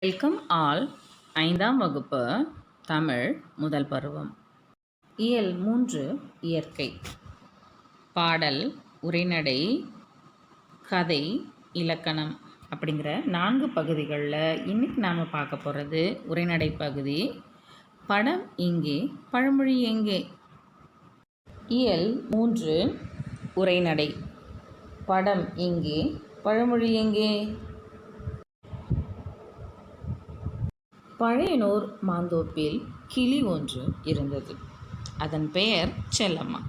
Welcome all. 5ஆம் வகுப்பு தமிழ் முதல் பருவம். இயல் 3 இயற்கை. பாடல், உரைநடை, கதை, இலக்கணம் அப்படிங்கிற 4 பகுதிகளில் இன்றைக்கி நாம் பார்க்க போகிறது உரைநடை பகுதி. படம் இங்கே, பழமொழி எங்கே. இயல் 3 உரைநடை. படம் இங்கே, பழமொழி எங்கே. பழையனூர் மாந்தோப்பில் கிளி ஒன்று இருந்தது. அதன் பெயர் செல்லம்மா.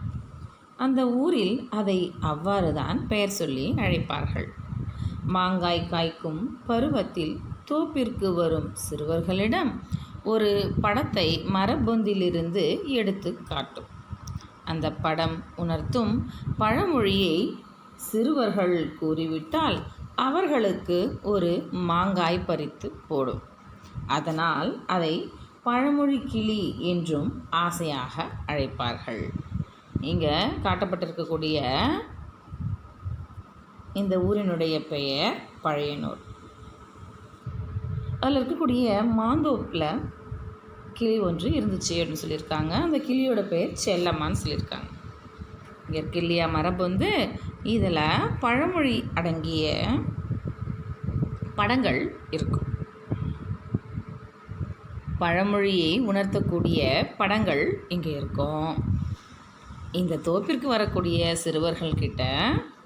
அந்த ஊரில் அதை அவ்வாறு தான் பெயர் சொல்லி அழைப்பார்கள். மாங்காய் காய்க்கும் பருவத்தில் தோப்பிற்கு வரும் சிறுவர்களிடம் ஒரு படத்தை மரப்பொந்திலிருந்து எடுத்து காட்டும். அந்த படம் உணர்த்தும் பழமொழியை சிறுவர்கள் கூறிவிட்டால் அவர்களுக்கு ஒரு மாங்காய் பறித்து போடும். அதனால் அதை பழமொழி கிளி என்றும் ஆசையாக அழைப்பார்கள். இங்கே காட்டப்பட்டிருக்கக்கூடிய இந்த ஊரினுடைய பெயர் பழையனூர். அதில் இருக்கக்கூடிய மாந்தோப்பில் கிளி ஒன்று இருந்துச்சு அப்படின்னு சொல்லியிருக்காங்க. அந்த கிளியோட பெயர் செல்லம்மான்னு சொல்லியிருக்காங்க. இங்கே இருக்கு இல்லையா மரபு இதில் பழமொழி அடங்கிய படங்கள் இருக்கும். பழமொழியை உணர்த்தக்கூடிய படங்கள் இங்கே இருக்கும். இந்த தோப்பிற்கு வரக்கூடிய சிறுவர்கள்கிட்ட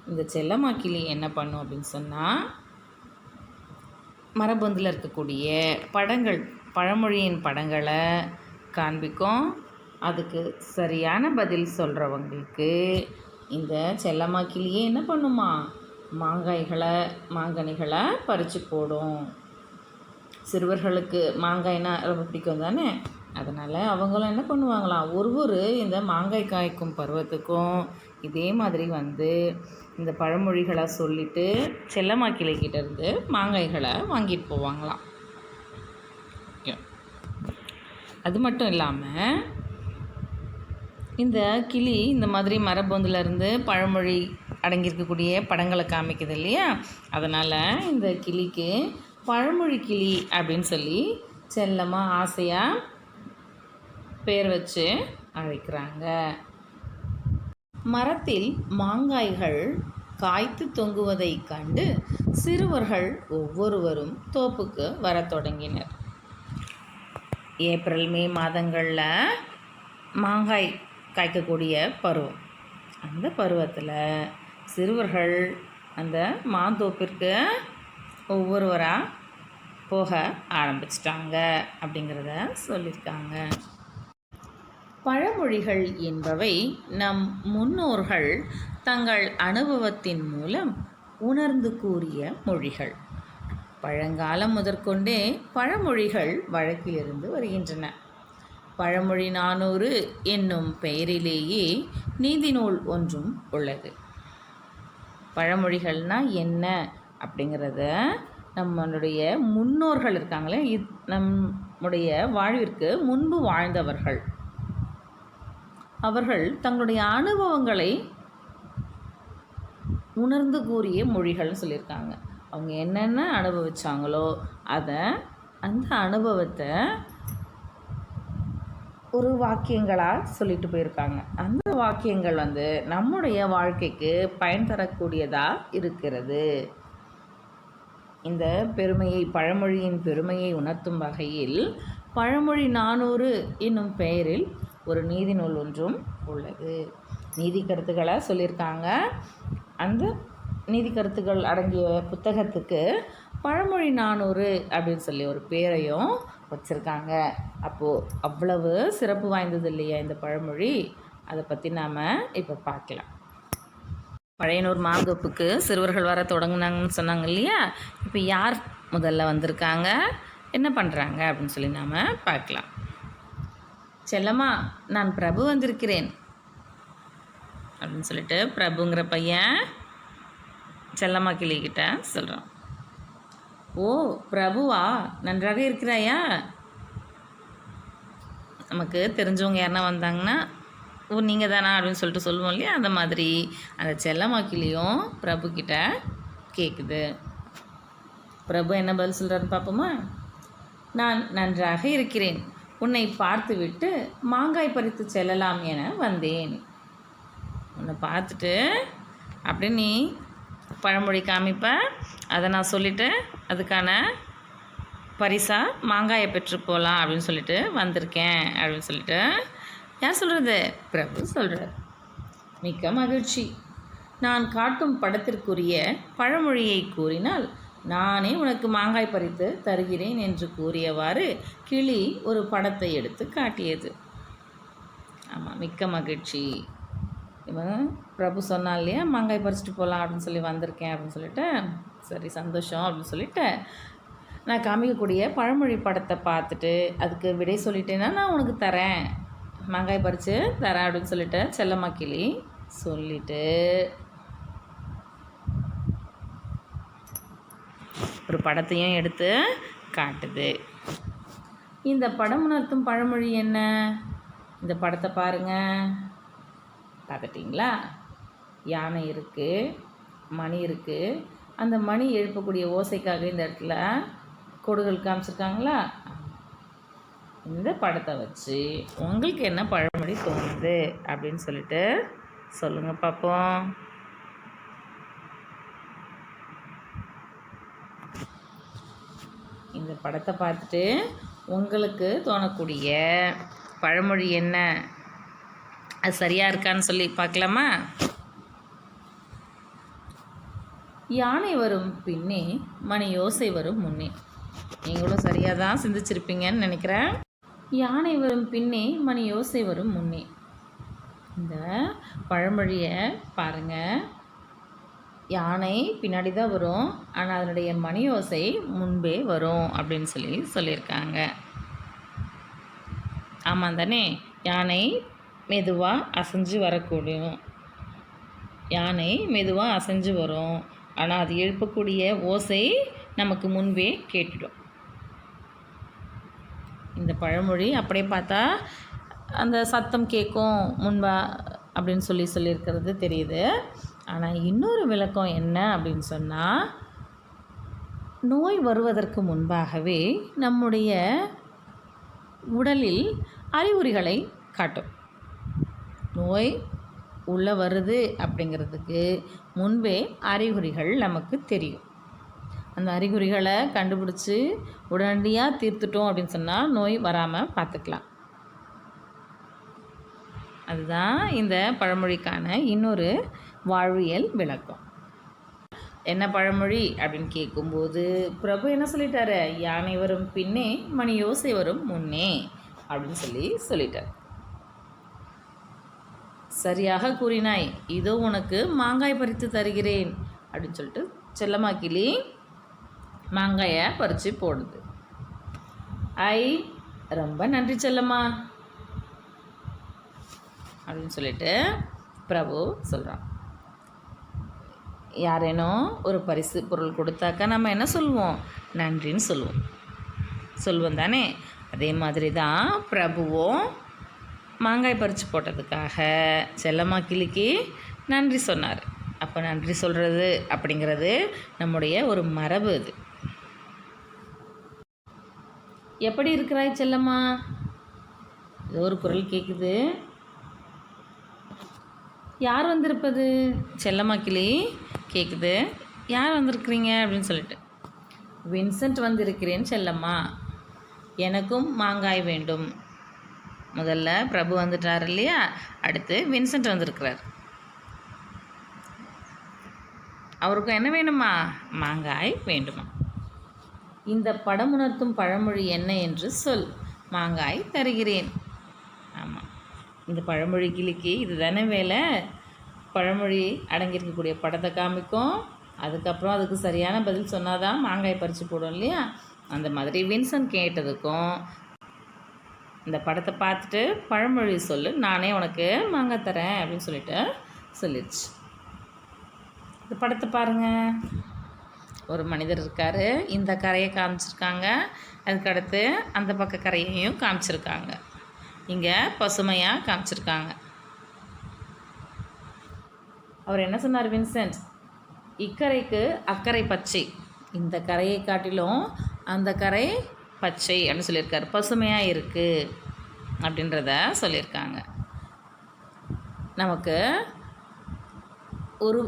இந்த செல்லம்மா கிளி என்ன பண்ணும் அப்படின்னு சொன்னால், மரபொந்தில் இருக்கக்கூடிய படங்கள், பழமொழியின் படங்களை காண்பிக்கும். அதுக்கு சரியான பதில் சொல்கிறவங்களுக்கு இந்த செல்லம்மா கிளியே என்ன பண்ணுமா, மாங்கனிகளை பறித்து போடும். சிறுவர்களுக்கு மாங்காய்னா ரொம்ப பிடிக்கும் தானே, அதனால் அவங்களும் என்ன பண்ணுவாங்களாம், ஒரு இந்த மாங்காய் காய்க்கும் பருவத்துக்கும் இதே மாதிரி இந்த பழமொழிகளை சொல்லிவிட்டு செல்லம்மா கிளைக்கிட்டேருந்து மாங்காய்களை வாங்கிட்டு போவாங்களாம். அது மட்டும் இல்லாமல் இந்த கிளி இந்த மாதிரி மரப்பொந்திலேருந்து பழமொழி அடங்கியிருக்கக்கூடிய படங்களை காமிக்குது இல்லையா, அதனால் இந்த கிளிக்கு பழமொழி கிளி அப்படின்னு சொல்லி செல்லமாக ஆசையாக பேர் வச்சு அழைக்கிறாங்க. மரத்தில் மாங்காய்கள் காய்த்து தொங்குவதை கண்டு சிறுவர்கள் ஒவ்வொருவரும் தோப்புக்கு வர தொடங்கினர். ஏப்ரல் மே மாதங்களில் மாங்காய் காய்க்கக்கூடிய பருவம். அந்த பருவத்தில் சிறுவர்கள் அந்த மாந்தோப்பிற்கு ஒவ்வொருவராக போக ஆரம்பிச்சிட்டாங்க அப்படிங்கிறத சொல்லியிருக்காங்க. பழமொழிகள் என்பவை நம் முன்னோர்கள் தங்கள் அனுபவத்தின் மூலம் உணர்ந்து கூறிய மொழிகள். பழங்காலம் முதற்கொண்டே பழமொழிகள் வழக்கிலிருந்து வருகின்றன. பழமொழி 400 என்னும் பெயரிலேயே நீதி நூல் ஒன்றும் உள்ளது. பழமொழிகள்னால் என்ன அப்படிங்கிறத நம்மளுடைய முன்னோர்கள் இருக்காங்களே, நம்முடைய வாழ்விற்கு முன்பு வாழ்ந்தவர்கள், அவர்கள் தங்களுடைய அனுபவங்களை உணர்ந்து கூறிய மொழிகள்னு சொல்லியிருக்காங்க. அவங்க என்னென்ன அனுபவிச்சாங்களோ அந்த அனுபவத்தை ஒரு வாக்கியங்களாக சொல்லிட்டு போயிருக்காங்க. அந்த வாக்கியங்கள் நம்முடைய வாழ்க்கைக்கு பயன் தரக்கூடியதாக இருக்கிறது. இந்த பெருமையை, பழமொழியின் பெருமையை உணர்த்தும் வகையில் பழமொழி 400 என்னும் பெயரில் ஒரு நீதி நூல் ஒன்றும் உள்ளது. நீதி கருத்துக்களை சொல்லியிருக்காங்க. அந்த நீதி கருத்துக்கள் அடங்கிய புத்தகத்துக்கு பழமொழி 400 அப்படின்னு சொல்லி ஒரு பேரையும் வச்சுருக்காங்க. அப்போது அவ்வளவு சிறப்பு வாய்ந்தது இல்லையா இந்த பழமொழி. அதை பற்றி நாம் இப்போ பார்க்கலாம். பழையனூர் மாந்தோப்புக்கு சிறுவர்கள் வர தொடங்கினாங்கன்னு சொன்னாங்க இல்லையா, இப்போ யார் முதல்ல வந்திருக்காங்க, என்ன பண்ணுறாங்க அப்படின்னு சொல்லி நாம் பார்க்கலாம். செல்லம்மா, நான் பிரபு வந்திருக்கிறேன் அப்படின்னு சொல்லிட்டு பிரபுங்கிற பையன் செல்லம்மா கிளிக்கிட்ட சொல்கிறான். ஓ பிரபுவா, நன்றாக இருக்கிறாயா? நமக்கு தெரிஞ்சவங்க யாருன்னா வந்தாங்கன்னா, ஓ நீங்கள் தானா அப்படின்னு சொல்லிட்டு சொல்லுவோம் இல்லையா, அந்த மாதிரி அந்த செல்லம்மா கிளியும் பிரபுக்கிட்ட கேட்குது. பிரபு என்ன பதில் சொல்கிறாருன்னு பார்ப்போமா. நான் நன்றாக இருக்கிறேன். உன்னை பார்த்துவிட்டு மாங்காய் பறித்து செல்லலாம் என வந்தேன். உன்னை பார்த்துட்டு அப்படி நீ பழமொழி காமிப்ப, அதை நான் சொல்லிவிட்டு அதுக்கான பரிசாக மாங்காயை பெற்று போகலாம் அப்படின்னு சொல்லிட்டு வந்திருக்கேன் அப்படின்னு சொல்லிட்டு யார் சொல்கிறது? பிரபு சொல்கிறார். மிக்க மகிழ்ச்சி. நான் காட்டும் படத்திற்குரிய பழமொழியை கூறினால் நானே உனக்கு மாங்காய் பறித்து தருகிறேன் என்று கூறியவாறு கிளி ஒரு படத்தை எடுத்து காட்டியது. ஆமாம், மிக்க மகிழ்ச்சி. இவன் பிரபு சொன்னான் இல்லையா, மாங்காய் பறிச்சுட்டு போகலாம் அப்படின்னு சொல்லி வந்திருக்கேன் அப்படின்னு சொல்லிட்டு, சரி சந்தோஷம் அப்படின்னு சொல்லிட்டு நான் காமிக்கக்கூடிய பழமொழி படத்தை பார்த்துட்டு அதுக்கு விடை சொல்லிட்டேன்னா நான் உனக்கு தரேன், மாங்காய் பறித்து தரேன் அப்படின்னு சொல்லிட்டு செல்லம்மா கிளி சொல்லிட்டு ஒரு படத்தையும் எடுத்து காட்டுது. இந்த படம் உணர்த்தும் பழமொழி என்ன? இந்த படத்தை பாருங்கள். பார்த்துட்டிங்களா? யானை இருக்குது, மணி இருக்குது. அந்த மணி எழுப்பக்கூடிய ஓசைக்காக இந்த இடத்துல கோடுகள் காமிச்சிருக்காங்களா? இந்த படத்தை வச்சு உங்களுக்கு என்ன பழமொழி தோணுது அப்படின்னு சொல்லிட்டு சொல்லுங்கள் பார்ப்போம். இந்த படத்தை பார்த்துட்டு உங்களுக்கு தோணக்கூடிய பழமொழி என்ன, அது சரியாக இருக்கான்னு சொல்லி பார்க்கலாமா? யானை வரும் பின்னே மணி யோசை வரும் முன்னே. நீங்களும் சரியாக தான் சிந்திச்சிருப்பீங்கன்னு நினைக்கிறேன். யானை வரும் பின்னே மணி யோசை வரும் முன்னே. இந்த பழமொழியை பாருங்கள். யானை பின்னாடி தான் வரும், ஆனால் அதனுடைய மணி யோசை முன்பே வரும் அப்படின்னு சொல்லியிருக்காங்க. ஆமாம் தானே? யானை மெதுவாக அசைஞ்சு வரக்கூடும், யானை மெதுவாக அசைஞ்சு வரும், ஆனால் அது எழுப்பக்கூடிய ஓசை நமக்கு முன்பே கேட்டுடும். இந்த பழமொழி அப்படியே பார்த்தா அந்த சத்தம் கேட்கும் முன்பா அப்படின்னு சொல்லியிருக்கிறது தெரியுது. ஆனால் இன்னொரு விளக்கம் என்ன அப்படின்னு சொன்னால், நோய் வருவதற்கு முன்பாகவே நம்முடைய உடலில் அறிகுறிகளை காட்டும். நோய் உள்ளே வருது அப்படிங்கிறதுக்கு முன்பே அறிகுறிகள் நமக்கு தெரியும். அந்த அறிகுறிகளை கண்டுபிடிச்சி உடனடியாக தீர்த்துட்டோம் அப்படின்னு சொன்னால் நோய் வராமல் பார்த்துக்கலாம். அதுதான் இந்த பழமொழிக்கான இன்னொரு வாழ்வியல் விளக்கம். என்ன பழமொழி அப்படின்னு கேட்கும்போது பிரபு என்ன சொல்லிட்டாரு? யானை வரும் பின்னே மணி யோசை வரும் முன்னே அப்படின்னு சொல்லிட்டார். சரியாக கூறினாய், இதோ உனக்கு மாங்காய் பறித்து தருகிறேன் அப்படின்னு சொல்லிட்டு செல்லம்மா கிளி மாங்காயை பறித்து போடுது. ஐ, ரொம்ப நன்றி செல்லம்மா அப்படின்னு சொல்லிட்டு பிரபு சொல்கிறான். யாரேனும் ஒரு பரிசு பொருள் கொடுத்தாக்கா நம்ம என்ன சொல்லுவோம்? நன்றின்னு சொல்லுவோம் தானே? அதே மாதிரி தான் பிரபுவும் மாங்காய் பறித்து போட்டதுக்காக செல்லம்மா கிளிக்கு நன்றி சொன்னார். அப்போ நன்றி சொல்கிறது அப்படிங்கிறது நம்முடைய ஒரு மரபு. அது எப்படி இருக்கிறாய் செல்லம்மா? ஏதோ ஒரு குரல் கேட்குது. யார் வந்திருப்பது? செல்லம்மா கிளி கேட்குது. யார் வந்திருக்கிறீங்க அப்படின்னு சொல்லிட்டு. வின்சென்ட் வந்திருக்கிறேன் செல்லம்மா, எனக்கும் மாங்காய் வேண்டும். முதல்ல பிரபு வந்துட்டார் இல்லையா, அடுத்து வின்சென்ட் வந்திருக்கிறார். அவருக்கும் என்ன வேணுமா? மாங்காய் வேண்டுமா. இந்த படம் உணர்த்தும் பழமொழி என்ன என்று சொல், மாங்காய் தருகிறேன். ஆமாம், இந்த பழமொழி கிளிக்கு இது தானே வேலை. பழமொழி அடங்கியிருக்கக்கூடிய படத்தை காமிக்கும், அதுக்கப்புறம் அதுக்கு சரியான பதில் சொன்னால் தான் மாங்காய் பறித்து போடும் இல்லையா. அந்த மாதிரி வின்சென்ட் கேட்டதுக்கும் இந்த படத்தை பார்த்துட்டு பழமொழி சொல்லு, நானே உனக்கு மாங்காய் தரேன் அப்படின்னு சொல்லிடுச்சு. இந்த படத்தை பாருங்கள். ஒரு மனிதர் இருக்கார், இந்த கரையை காமிச்சிருக்காங்க, அதுக்கடுத்து அந்த பக்க கரையையும் காமிச்சிருக்காங்க. இங்கே பசுமையாக காமிச்சிருக்காங்க. அவர் என்ன சொன்னார் வின்சென்ட்? இக்கரைக்கு அக்கறை பச்சை, இந்த கரையை காட்டிலும் அந்த கரை பச்சை அப்படின்னு சொல்லியிருக்காரு. பசுமையாக இருக்குது அப்படின்றத சொல்லியிருக்காங்க. நமக்கு ஒரு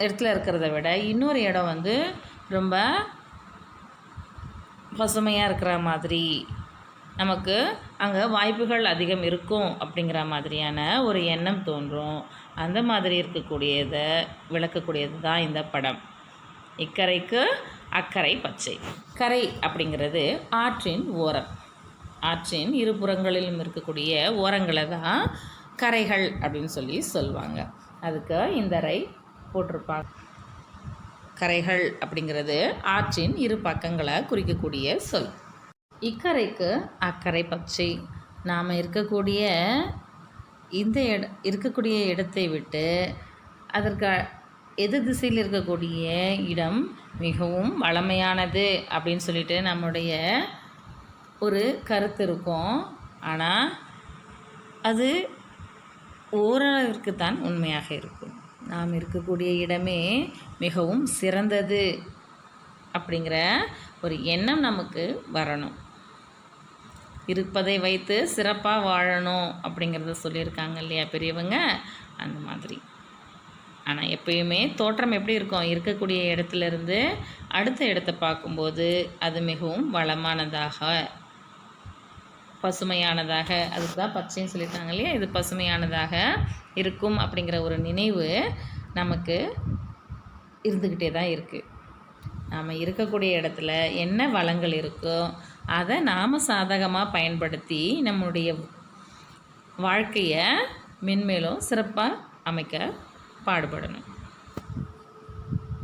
இடத்துல இருக்கிறத விட இன்னொரு இடம் வந்து ரொம்ப பசுமையாக இருக்கிற மாதிரி, நமக்கு அங்கே வாய்ப்புகள் அதிகம் இருக்கும் அப்படிங்கிற மாதிரியான ஒரு எண்ணம் தோன்றும். அந்த மாதிரி இருக்கக்கூடியதை விளக்கக்கூடியது தான் இந்த படம். இக்கரைக்கு அக்கறை பச்சை. கரை அப்படிங்கிறது ஆற்றின் ஓரம். ஆற்றின் இருபுறங்களிலும் இருக்கக்கூடிய ஓரங்களை தான் கரைகள் அப்படின்னு சொல்லி சொல்லுவாங்க. அதுக்கு இந்த ரை போட்டிருப்பாங்க. கரைகள் அப்படிங்கிறது ஆற்றின் இரு பக்கங்களை குறிக்கக்கூடிய சொல். இக்கரைக்கு அக்கறை பச்சை. நாம் இருக்கக்கூடிய இந்த இருக்கக்கூடிய இடத்தை விட்டு அதற்கு எதிர் திசையில் இருக்கக்கூடிய இடம் மிகவும் வளமையானது அப்படின்னு சொல்லிட்டு நம்முடைய ஒரு கருத்து இருக்கும். ஆனால் அது ஓரளவிற்கு தான் உண்மையாக இருக்கும். நாம் இருக்கக்கூடிய இடமே மிகவும் சிறந்தது அப்படிங்கிற ஒரு எண்ணம் நமக்கு வரணும். இருப்பதை வைத்து சிறப்பாக வாழணும் அப்படிங்கிறத சொல்லியிருக்காங்க இல்லையா பெரியவங்க, அந்த மாதிரி. ஆனால் எப்பயுமே தோற்றம் எப்படி இருக்கும், இருக்கக்கூடிய இடத்துலேருந்து அடுத்த இடத்த பார்க்கும்போது அது மிகவும் வளமானதாக, பசுமையானதாக, அதுக்கு தான் பச்சைன்னு சொல்லியிருக்காங்க இல்லையா, இது பசுமையானதாக இருக்கும் அப்படிங்கிற ஒரு நினைவு நமக்கு இருந்துக்கிட்டே தான் இருக்குது. நாம் இருக்கக்கூடிய இடத்துல என்ன வளங்கள் இருக்கோ அதை நாம் சாதகமாக பயன்படுத்தி நம்முடைய வாழ்க்கையை மென்மேலும் சிறப்பாக அமைக்க பாடுபடணும்.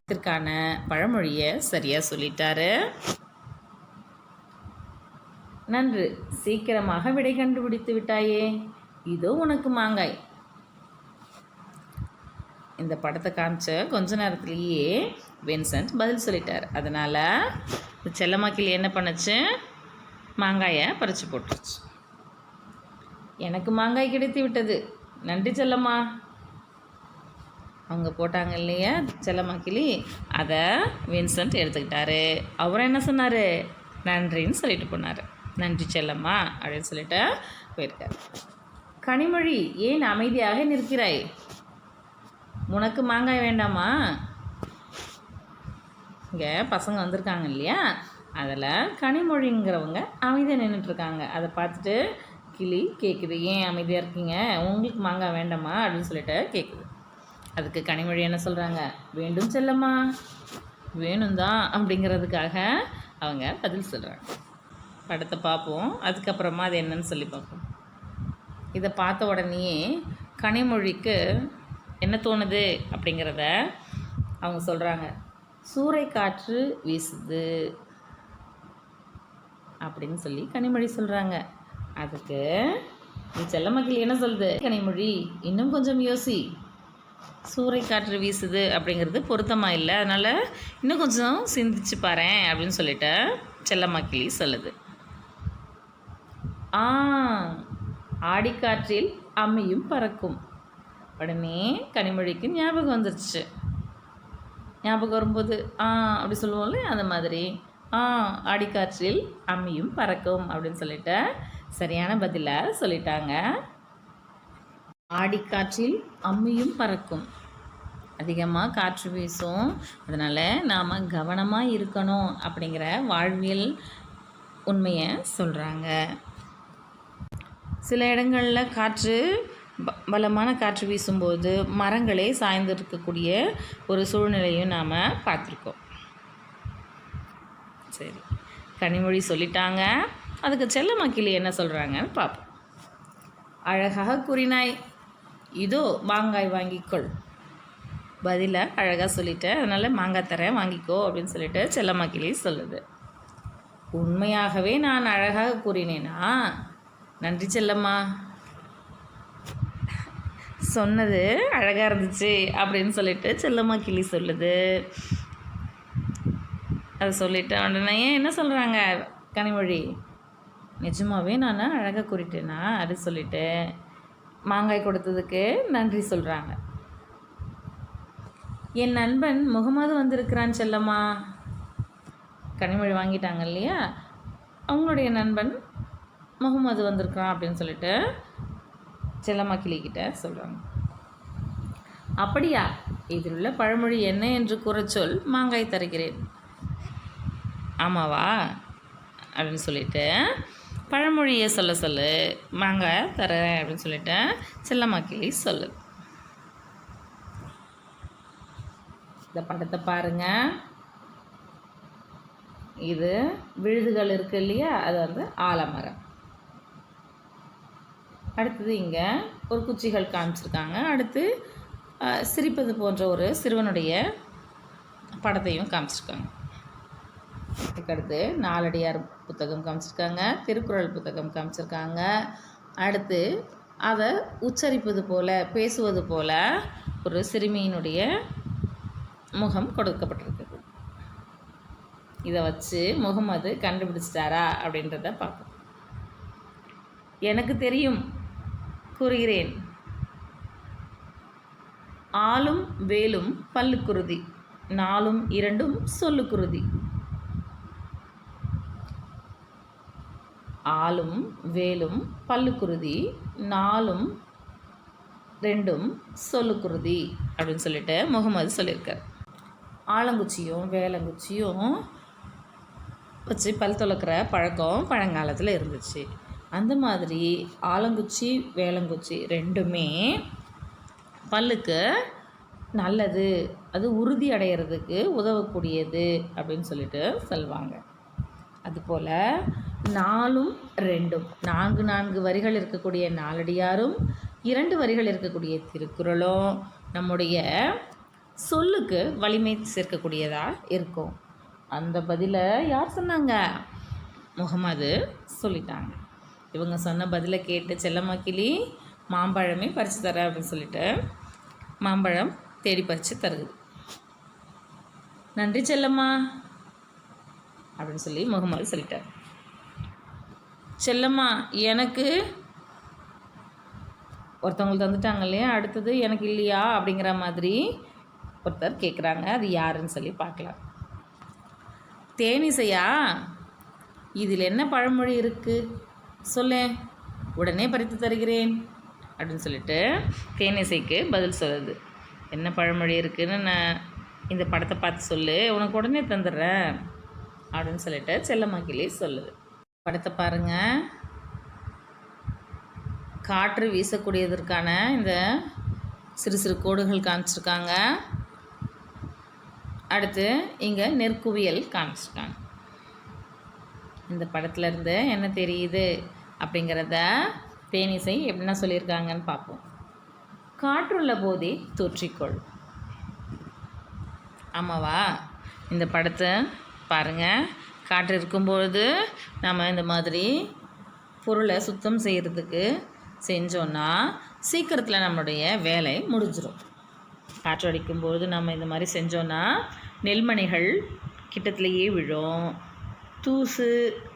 இதற்கான பழமொழியை சரியாக சொல்லிட்டாரு. நன்று, சீக்கிரமாக விடை கண்டுபிடித்து விட்டாயே, இதோ உனக்கு மாங்காய். இந்த படத்தை காமிச்ச கொஞ்ச நேரத்துலேயே வின்சென்ட் பதில் சொல்லிட்டார். அதனால் செல்லம்மாக்கிளி என்ன பண்ணுச்சு, மாங்காயை பறித்து போட்டுருச்சு. எனக்கு மாங்காய் கிடைத்து விட்டது, நன்றி செல்லம்மா. அவங்க போட்டாங்க இல்லையா செல்லம்மாக்கிளி, அதை வின்சென்ட் எடுத்துக்கிட்டாரு. அவர் என்ன சொன்னார், நன்றின்னு சொல்லிட்டு போனார். நன்றி செல்லம்மா அப்படின்னு சொல்லிட்டு போயிருக்கார். கனிமொழி, ஏன் அமைதியாக நிற்கிறாய், உனக்கு மாங்காய் வேண்டாமா? இங்கே பசங்க வந்திருக்காங்க இல்லையா, அதில் கனிமொழிங்கிறவங்க அமைதியாக நின்றுட்டுருக்காங்க. அதை பார்த்துட்டு கிளி கேட்குது, ஏன் அமைதியாக இருக்கீங்க, உங்களுக்கு மாங்காய் வேண்டாமா அப்படின்னு சொல்லிட்டு கேட்குது. அதுக்கு கனிமொழி என்ன சொல்கிறாங்க, வேண்டும் செல்லம்மா, வேணும் தான் அப்படிங்கிறதுக்காக அவங்க பதில் சொல்கிறாங்க. படத்தை பார்ப்போம், அதுக்கப்புறமா அது என்னன்னு சொல்லி பார்ப்போம். இதை பார்த்த உடனேயே கனிமொழிக்கு என்ன தோணுது அப்படிங்கிறத அவங்க சொல்கிறாங்க. சூறை காற்று வீசுது அப்படின்னு சொல்லி கனிமொழி சொல்கிறாங்க. அதுக்கு செல்லமக்கிளி என்ன சொல்லுது, கனிமொழி இன்னும் கொஞ்சம் யோசி, சூறை காற்று வீசுது அப்படிங்கிறது பொருத்தமாக இல்லை, அதனால் இன்னும் கொஞ்சம் சிந்திச்சு பாரேன் அப்படின்னு சொல்லிட்டு செல்லம்மாக்கிளி சொல்லுது. ஆடிக்காற்றில் அம்மியும் பறக்கும். உடனே கனிமொழிக்கு ஞாபகம் வந்துருச்சு. ஞாபகம் வரும்போது அப்படி சொல்லுவோம்ல, அந்த மாதிரி ஆடிக்காற்றில் அம்மியும் பறக்கும் அப்படின்னு சொல்லிட்டு சரியான பதிலை சொல்லிட்டாங்க. ஆடிக்காற்றில் அம்மியும் பறக்கும், அதிகமாக காற்று வீசும், அதனால் நாம் கவனமாக இருக்கணும் அப்படிங்கிற வாழ்வியல் உண்மையை சொல்கிறாங்க. சில இடங்களில் காற்று பலமான காற்று வீசும்போது மரங்களே சாய்ந்து இருக்கக்கூடிய ஒரு சூழ்நிலையும் நாம் பார்த்துருக்கோம். சரி, கனிமொழி சொல்லிட்டாங்க. அதுக்கு செல்லம்மாக்கிளி என்ன சொல்கிறாங்கன்னு பார்ப்போம். அழகாக கூறினாய், இதோ மாங்காய் வாங்கிக்கொள். பதிலை அழகாக சொல்லிட்டேன், அதனால் மாங்காய் தரேன் வாங்கிக்கோ அப்படின்னு சொல்லிட்டு செல்லம்மாக்கிளி சொல்லுது. உண்மையாகவே நான் அழகாக கூறினேனா? நன்றி செல்லம்மா, சொன்னது அழகாக இருந்துச்சு அப்படின்னு சொல்லிட்டு செல்லம்மாக்கிளி சொல்லுது. அதை சொல்லிட்டு உடனே என்ன சொல்கிறாங்க கனிமொழி, நிஜமாகவே நான் அழகாக கூறிட்டேனா அப்படின்னு சொல்லிட்டு மாங்காய் கொடுத்ததுக்கு நன்றி சொல்கிறாங்க. என் நண்பன் முகமது வந்திருக்கிறான் செல்லம்மா. கனிமொழி வாங்கிட்டாங்க இல்லையா, அவங்களுடைய நண்பன் முகமது வந்திருக்கிறான் அப்படின்னு சொல்லிட்டு செல்லம்மா கிளிக்கிட்ட சொல்கிறாங்க. அப்படியா, இதில் உள்ள பழமொழி என்ன என்று கூறச்சொல், மாங்காய் தருகிறேன். ஆமாவா அப்படின்னு சொல்லிட்டு பழமொழியை சொல்லு, மாங்காய் தரேன் அப்படின்னு சொல்லிட்டு செல்லம்மா கிளி சொல்லு. இந்த படத்தை பாருங்கள். இது விழுதுகள் இருக்குது இல்லையா, அது வந்து ஆலமரம். அடுத்தது இங்கே ஒரு குச்சிகள் காமிச்சிருக்காங்க. அடுத்து சிரிப்பது போன்ற ஒரு சிறுவனுடைய படத்தையும் காமிச்சிருக்காங்க. அதுக்கடுத்து நாலடியார் புத்தகம் காமிச்சிருக்காங்க, திருக்குறள் புத்தகம் காமிச்சிருக்காங்க. அடுத்து அதை உச்சரிப்பது போல், பேசுவது போல் ஒரு சிறுமியினுடைய முகம் கொடுக்கப்பட்டிருக்குது. இதை வச்சு முகமது கண்டுபிடிச்சிட்டாரா அப்படின்றத பார்ப்போம். எனக்கு தெரியும், கூறுகிறேன். ஆளும் வேலும் பல்லுக்குருதி, நாலும் இரண்டும் சொல்லுக்குருதி. ஆளும் வேலும் பல்லுக்குருதி, நாலும் ரெண்டும் சொல்லுக்குருதி அப்படின்னு சொல்லிட்டு முகமது சொல்லியிருக்கார். ஆலங்குச்சியும் வேலங்குச்சியும் வச்சு பல் துலக்கிற பழக்கம் பழங்காலத்தில் இருந்துச்சு. அந்த மாதிரி ஆலங்குச்சி வேலங்குச்சி ரெண்டுமே பல்லுக்கு நல்லது, அது உறுதி அடைகிறதுக்கு உதவக்கூடியது அப்படின்னு சொல்லிட்டு சொல்லுவாங்க. அதுபோல் நாலும் ரெண்டும், 4 வரிகள் இருக்கக்கூடிய நாலடியாரும் 2 வரிகள் இருக்கக்கூடிய திருக்குறளும் நம்முடைய சொல்லுக்கு வலிமை சேர்க்கக்கூடியதாக இருக்கும். அந்த பதிலை யார் சொன்னாங்க? முகமது சொல்லிட்டாங்க. இவங்க சொன்ன பதிலை கேட்டு செல்லம்மா கிளி மாம்பழமே பறித்து தர அப்படின்னு சொல்லிட்டு மாம்பழம் தேடி பறித்து தருது. நன்றி செல்லம்மா அப்படின்னு சொல்லி முகமது சொல்லிட்டார். செல்லம்மா, எனக்கு ஒருத்தவங்களுக்கு தந்துட்டாங்க இல்லையா, அடுத்தது எனக்கு இல்லையா அப்படிங்கிற மாதிரி ஒருத்தர் கேட்குறாங்க. அது யாருன்னு சொல்லி பார்க்கலாம். தேனிசையா, இதில் என்ன பழமொழி இருக்குது சொல்லே, உடனே பறித்து தருகிறேன் அப்படின்னு சொல்லிட்டு தேனிசைக்கு பதில் சொல்லுது. என்ன பழமொழி இருக்குதுன்னு நான் இந்த படத்தை பார்த்து சொல்லு, உனக்கு உடனே தந்துடுறேன் அப்படின்னு சொல்லிட்டு செல்லம்மா கிளி சொல்லுது. படத்தை பாருங்கள். காற்று வீசக்கூடியதற்கான இந்த சிறு சிறு கோடுகள் காமிச்சிருக்காங்க. அடுத்து இங்கே நெற்குவியல் காமிச்சிருக்காங்க. இந்த படத்தில் இருந்து என்ன தெரியுது அப்படிங்கிறத தேனிசை எப்படின்னா சொல்லியிருக்காங்கன்னு பார்ப்போம். காற்றுள்ள போதே தூற்றிக்கொள். ஆமாவா? இந்த படத்தை பாருங்கள். காற்று இருக்கும்பொழுது நம்ம இந்த மாதிரி பொருளை சுத்தம் செய்கிறதுக்கு செஞ்சோன்னா சீக்கிரத்தில் நம்மளுடைய வேலை முடிஞ்சிடும். காற்று அடிக்கும்பொழுது நம்ம இந்த மாதிரி செஞ்சோன்னா நெல்மணிகள் கிட்டத்துலேயே விழும். தூசு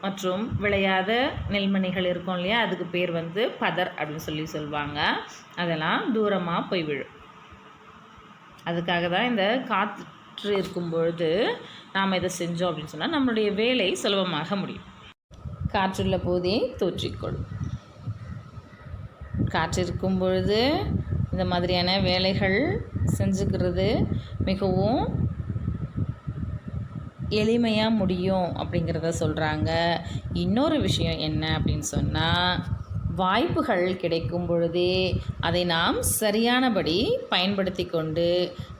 மற்றும் விளையாத நெல்மணிகள் இருக்கும் இல்லையா, அதுக்கு பேர் வந்து பதர் அப்படின்னு சொல்லி சொல்லுவாங்க. அதெல்லாம் தூரமாக போய் விழும். அதுக்காக தான் இந்த காற்று இருக்கும்பொழுது நாம் இதை செஞ்சோம் அப்படின்னு சொன்னால் நம்மளுடைய வேலை சுலபமாக முடியும். காற்றுள்ள போதே தூற்றிக்கொள். காற்று இருக்கும் பொழுது இந்த மாதிரியான வேலைகள் செஞ்சுக்கிறது மிகவும் எளிமையாக முடியும் அப்படிங்கிறத சொல்கிறாங்க. இன்னொரு விஷயம் என்ன அப்படின்னு சொன்னால், வாய்ப்புகள் கிடைக்கும் பொழுதே அதை நாம் சரியானபடி பயன்படுத்தி கொண்டு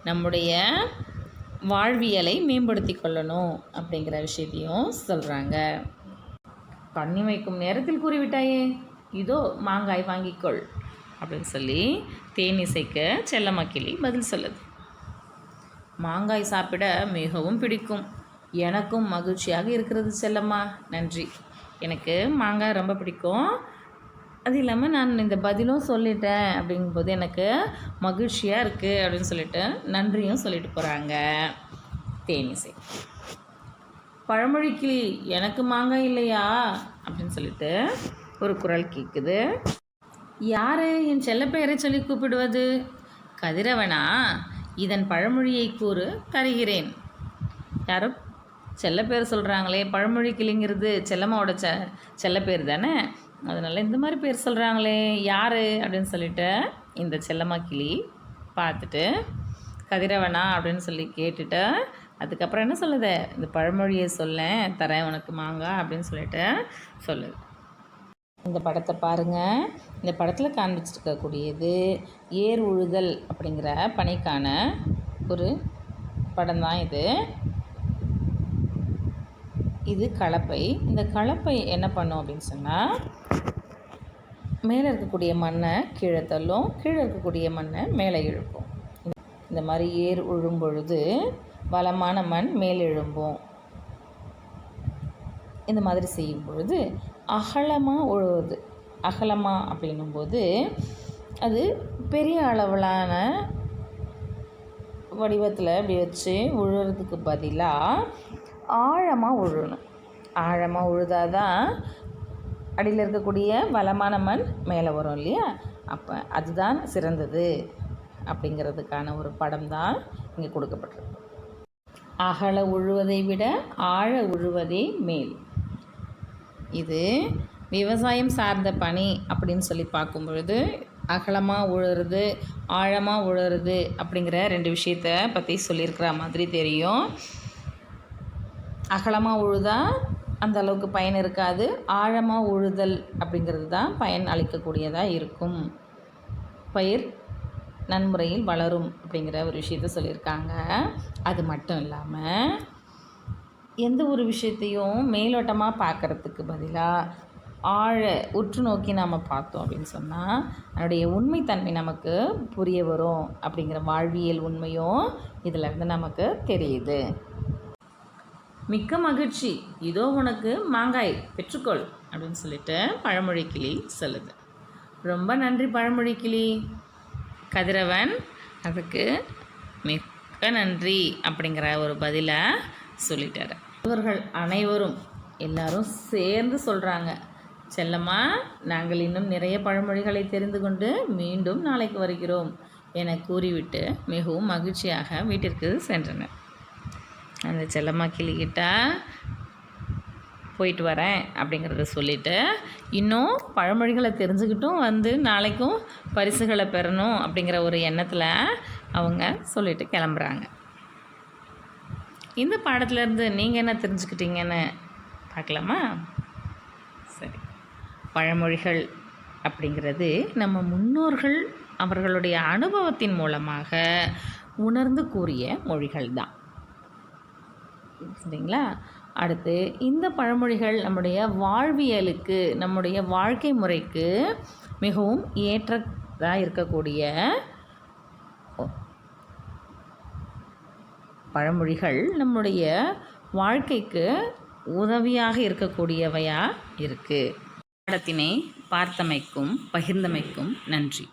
நம்முடைய வாழ்வியலை மேம்படுத்தி கொள்ளணும் அப்படிங்கிற விஷயத்தையும் சொல்கிறாங்க. கண்ணி வைக்கும் நேரத்தில் கூறிவிட்டாயே, இதோ மாங்காய் வாங்கிக்கொள் அப்படின்னு சொல்லி தேனிசைக்கு செல்லம்மா கிளி பதில் சொல்லுது. மாங்காய் சாப்பிட மிகவும் பிடிக்கும், எனக்கும் மகிழ்ச்சியாக இருக்கிறது செல்லம்மா, நன்றி. எனக்கு மாங்காய் ரொம்ப பிடிக்கும், அது இல்லாமல் நான் இந்த பதிலும் சொல்லிட்டேன் அப்படிங்கும்போது எனக்கு மகிழ்ச்சியாக இருக்குது அப்படின்னு சொல்லிட்டு நன்றியும் சொல்லிட்டு போகிறாங்க தேனிசை. பழமொழிக்கு எனக்கு மாங்காய் இல்லையா அப்படின்னு சொல்லிட்டு ஒரு குரல் கேட்குது. யார் என் செல்லப்பெயரை சொல்லி கூப்பிடுவது? கதிரவனா, இதன் பழமொழியை கூறு, தருகிறேன். யாரோ செல்ல பேர் சொல்கிறாங்களே, பழமொழி கிளிங்கிறது செல்லம்மாவோட செல்ல பேர் தானே. அதனால் இந்த மாதிரி பேர் சொல்கிறாங்களே யார் அப்படின்னு சொல்லிட்டு இந்த செல்லம்மா கிளி பார்த்துட்டு கதிரவனா அப்படின்னு சொல்லி கேட்டுட்டு அதுக்கப்புறம் என்ன சொல்லுது, இந்த பழமொழியை சொல்லேன் தரேன் உனக்கு மாங்காய் அப்படின்னு சொல்லிட்டு சொல்லுது. இந்த படத்தை பாருங்கள். இந்த படத்தில் காண்பிச்சிருக்கக்கூடியது ஏர் உழுதல் அப்படிங்கிற பணிக்கான ஒரு படம் தான் இது. இது கலப்பை. இந்த கலப்பை என்ன பண்ணும் அப்படின்னு சொன்னால், மேலே இருக்கக்கூடிய மண்ணை கீழே தள்ளும், கீழே இருக்கக்கூடிய மண்ணை மேலே இழுக்கும். இந்த மாதிரி ஏர் உழும் பொழுது வளமான மண் மேல் எழும்பும். இந்த மாதிரி செய்யும் பொழுது அகலமாக உழுவுது. அகலமாக அப்படின்னும்போது அது பெரிய அளவிலான வடிவத்தில் இப்படி வச்சு உழுறதுக்கு பதிலாக ஆழமாக உழணும். ஆழமாக உழுதாதான் அடியில் இருக்கக்கூடிய வளமான மண் மேலே வரும் இல்லையா. அப்போ அதுதான் சிறந்தது அப்படிங்கிறதுக்கான ஒரு படம் தான் இங்கே கொடுக்கப்பட்டிருக்கு. அகல உழுவதை விட ஆழ உழுவதே மேல். இது விவசாயம் சார்ந்த பணி அப்படின்னு சொல்லி பார்க்கும் பொழுது அகலமாக உழுறது ஆழமாக உழுறது அப்படிங்கிற 2 விஷயத்தை பற்றி சொல்லியிருக்கிற மாதிரி தெரியும். அகலமாக உழுதா அந்த அளவுக்கு பயன் இருக்காது, ஆழமாக உழுதல் அப்படிங்கிறது தான் பயன் அளிக்கக்கூடியதாக இருக்கும். பயிர் நன்முறையில் வளரும் அப்படிங்கிற ஒரு விஷயத்த சொல்லியிருக்காங்க. அது மட்டும் இல்லாமல் எந்த ஒரு விஷயத்தையும் மேலோட்டமாக பார்க்குறதுக்கு பதிலாக உற்று நோக்கி நாம் பார்த்தோம் அப்படின்னு சொன்னால் அதனுடைய உண்மைத்தன்மை நமக்கு புரிய வரும் அப்படிங்கிற வாழ்வியல் உண்மையும் இதிலேருந்து நமக்கு தெரியுது. மிக்க மகிழ்ச்சி, இதோ உனக்கு மாங்காய் பெற்றுக்கொள் அப்படின்னு சொல்லிட்டு பழமொழி கிளி சொல்லுது. ரொம்ப நன்றி பழமொழி கிளி. கதிரவன் அதுக்கு மிக்க நன்றி அப்படிங்கிற ஒரு பதிலை சொல்லிட்டார். இவர்கள் அனைவரும் எல்லாரும் சேர்ந்து சொல்கிறாங்க, செல்லம்மா நாங்கள் இன்னும் நிறைய பழமொழிகளை தெரிந்து கொண்டு மீண்டும் நாளைக்கு வருகிறோம் என கூறிவிட்டு மிகவும் மகிழ்ச்சியாக வீட்டிற்கு சென்றனர். அந்த செல்லம்மா கிளிக்கிட்ட போயிட்டு வரேன் அப்படிங்கிறத சொல்லிவிட்டு இன்னும் பழமொழிகளை தெரிஞ்சுக்கிட்டும் வந்து நாளைக்கும் பரிசுகளை பெறணும் அப்படிங்கிற ஒரு எண்ணத்தில் அவங்க சொல்லிட்டு கிளம்புறாங்க. இந்த பாடத்துலேருந்து நீங்கள் என்ன தெரிஞ்சுக்கிட்டீங்கன்னு பார்க்கலாமா? சரி, பழமொழிகள் அப்படிங்கிறது நம்ம முன்னோர்கள் அவர்களுடைய அனுபவத்தின் மூலமாக உணர்ந்து கூறிய மொழிகள் தான், சரிங்களா? அடுத்து இந்த பழமொழிகள் நம்முடைய வாழ்வியலுக்கு நம்முடைய வாழ்க்கை முறைக்கு மிகவும் ஏற்றதாக இருக்கக்கூடிய பழமொழிகள் நம்முடைய வாழ்க்கைக்கு உதவியாக இருக்கக்கூடியவையாக இருக்குது. பாடத்தினை பார்த்தமைக்கும் பகிர்ந்தமைக்கும் நன்றி.